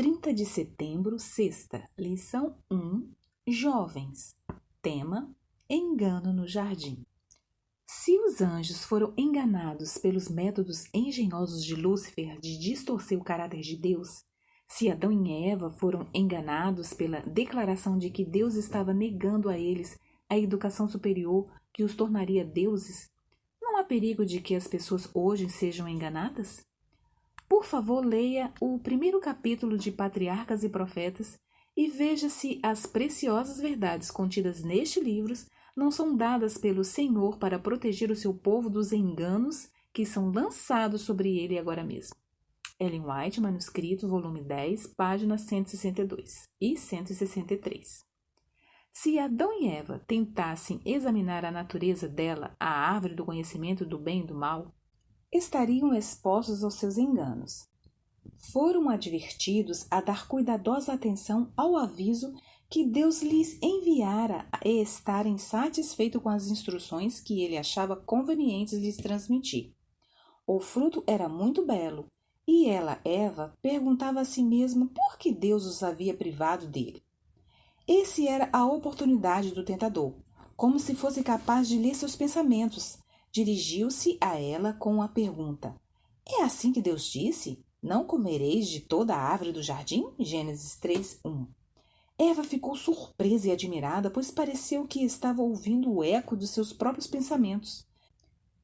30 de setembro, sexta, lição 1, Jovens. Tema: engano no jardim. Se os anjos foram enganados pelos métodos engenhosos de Lúcifer de distorcer o caráter de Deus, se Adão e Eva foram enganados pela declaração de que Deus estava negando a eles a educação superior que os tornaria deuses, não há perigo de que as pessoas hoje sejam enganadas? Por favor, leia o primeiro capítulo de Patriarcas e Profetas e veja se as preciosas verdades contidas neste livro não são dadas pelo Senhor para proteger o seu povo dos enganos que são lançados sobre ele agora mesmo. Ellen White, manuscrito, volume 10, páginas 162 e 163. Se Adão e Eva tentassem examinar a natureza dela, a árvore do conhecimento do bem e do mal, estariam expostos aos seus enganos. Foram advertidos a dar cuidadosa atenção ao aviso que Deus lhes enviara e estarem satisfeitos com as instruções que ele achava convenientes lhes transmitir. O fruto era muito belo, e ela, Eva, perguntava a si mesma por que Deus os havia privado dele. Essa era a oportunidade do tentador, como se fosse capaz de ler seus pensamentos. Dirigiu-se a ela com a pergunta: é assim que Deus disse? Não comereis de toda a árvore do jardim? Gênesis 3:1. Eva ficou surpresa e admirada, pois pareceu que estava ouvindo o eco dos seus próprios pensamentos.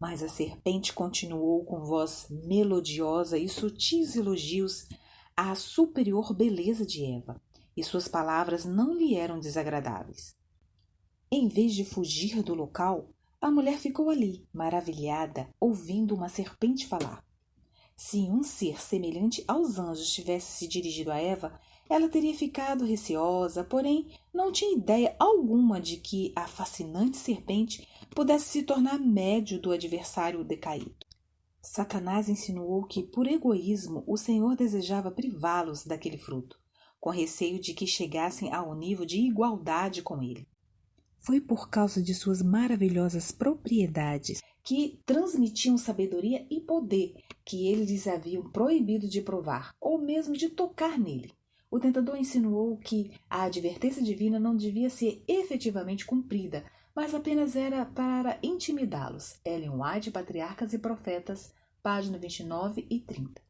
Mas a serpente continuou com voz melodiosa e sutis elogios à superior beleza de Eva, e suas palavras não lhe eram desagradáveis. Em vez de fugir do local, a mulher ficou ali, maravilhada, ouvindo uma serpente falar. Se um ser semelhante aos anjos tivesse se dirigido a Eva, ela teria ficado receosa, porém não tinha ideia alguma de que a fascinante serpente pudesse se tornar médio do adversário decaído. Satanás insinuou que, por egoísmo, o Senhor desejava privá-los daquele fruto, com receio de que chegassem ao nível de igualdade com ele. Foi por causa de suas maravilhosas propriedades que transmitiam sabedoria e poder que eles lhes haviam proibido de provar, ou mesmo de tocar nele. O tentador insinuou que a advertência divina não devia ser efetivamente cumprida, mas apenas era para intimidá-los. Ellen White, Patriarcas e Profetas, página 29 e 30.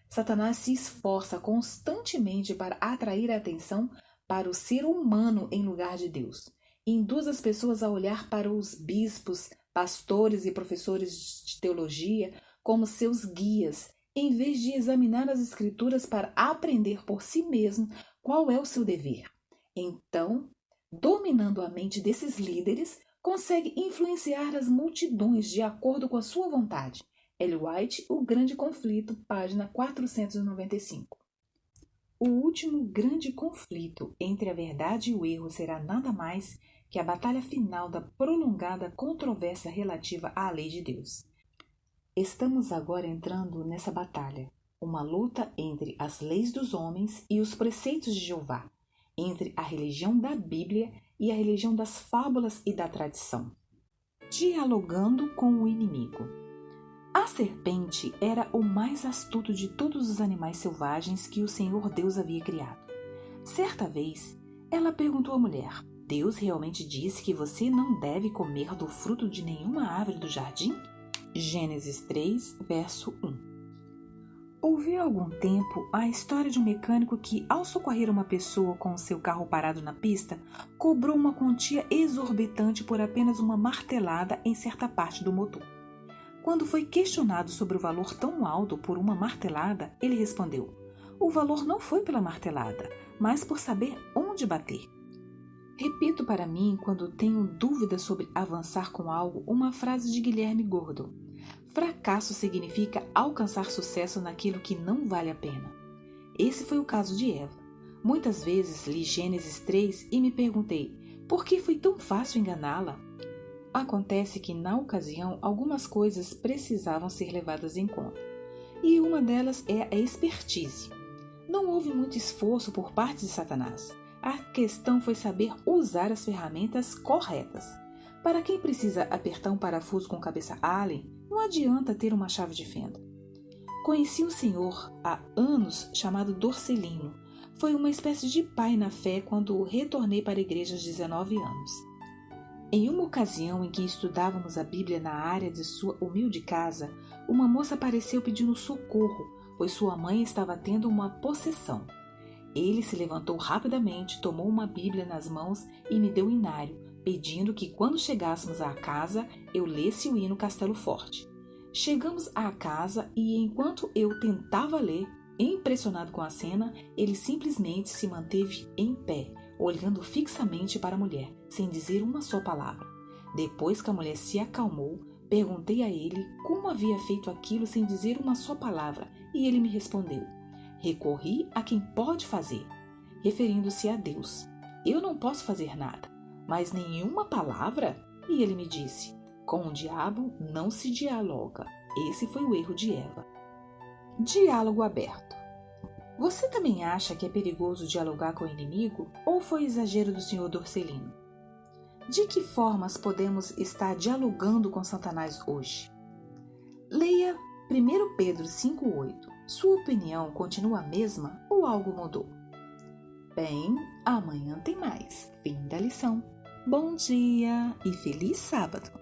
Satanás se esforça constantemente para atrair a atenção para o ser humano em lugar de Deus. Induz as pessoas a olhar para os bispos, pastores e professores de teologia como seus guias, em vez de examinar as Escrituras para aprender por si mesmo qual é o seu dever. Então, dominando a mente desses líderes, consegue influenciar as multidões de acordo com a sua vontade. Ellen White, O Grande Conflito, página 495. O último grande conflito entre a verdade e o erro será nada mais que a batalha final da prolongada controvérsia relativa à lei de Deus. Estamos agora entrando nessa batalha, uma luta entre as leis dos homens e os preceitos de Jeová, entre a religião da Bíblia e a religião das fábulas e da tradição. Dialogando com o inimigo. A serpente era o mais astuto de todos os animais selvagens que o Senhor Deus havia criado. Certa vez, ela perguntou à mulher: Deus realmente disse que você não deve comer do fruto de nenhuma árvore do jardim? Gênesis 3, verso 1. Ouviu há algum tempo a história de um mecânico que, ao socorrer uma pessoa com seu carro parado na pista, cobrou uma quantia exorbitante por apenas uma martelada em certa parte do motor. Quando foi questionado sobre o valor tão alto por uma martelada, ele respondeu: o valor não foi pela martelada, mas por saber onde bater. Repito para mim, quando tenho dúvida sobre avançar com algo, uma frase de Guilherme Gordon: fracasso significa alcançar sucesso naquilo que não vale a pena. Esse foi o caso de Eva. Muitas vezes li Gênesis 3 e me perguntei: por que foi tão fácil enganá-la? Acontece que, na ocasião, algumas coisas precisavam ser levadas em conta. E uma delas é a expertise. Não houve muito esforço por parte de Satanás. A questão foi saber usar as ferramentas corretas. Para quem precisa apertar um parafuso com cabeça Allen, não adianta ter uma chave de fenda. Conheci um senhor há anos chamado Dorcelino, foi uma espécie de pai na fé quando retornei para a igreja aos 19 anos. Em uma ocasião em que estudávamos a Bíblia na área de sua humilde casa, uma moça apareceu pedindo socorro, pois sua mãe estava tendo uma possessão. Ele se levantou rapidamente, tomou uma Bíblia nas mãos e me deu o inário, pedindo que quando chegássemos à casa, eu lesse o hino Castelo Forte. Chegamos à casa e, enquanto eu tentava ler, impressionado com a cena, ele simplesmente se manteve em pé, olhando fixamente para a mulher, sem dizer uma só palavra. Depois que a mulher se acalmou, perguntei a ele como havia feito aquilo sem dizer uma só palavra, e ele me respondeu: recorri a quem pode fazer, referindo-se a Deus. Eu não posso fazer nada, mas nenhuma palavra? E ele me disse: com o diabo não se dialoga. Esse foi o erro de Eva. Diálogo aberto. Você também acha que é perigoso dialogar com o inimigo ou foi exagero do Sr. Dorcelino? De que formas podemos estar dialogando com Satanás hoje? Leia 1 Pedro 5,8. Sua opinião continua a mesma ou algo mudou? Bem, amanhã tem mais. Fim da lição. Bom dia e feliz sábado!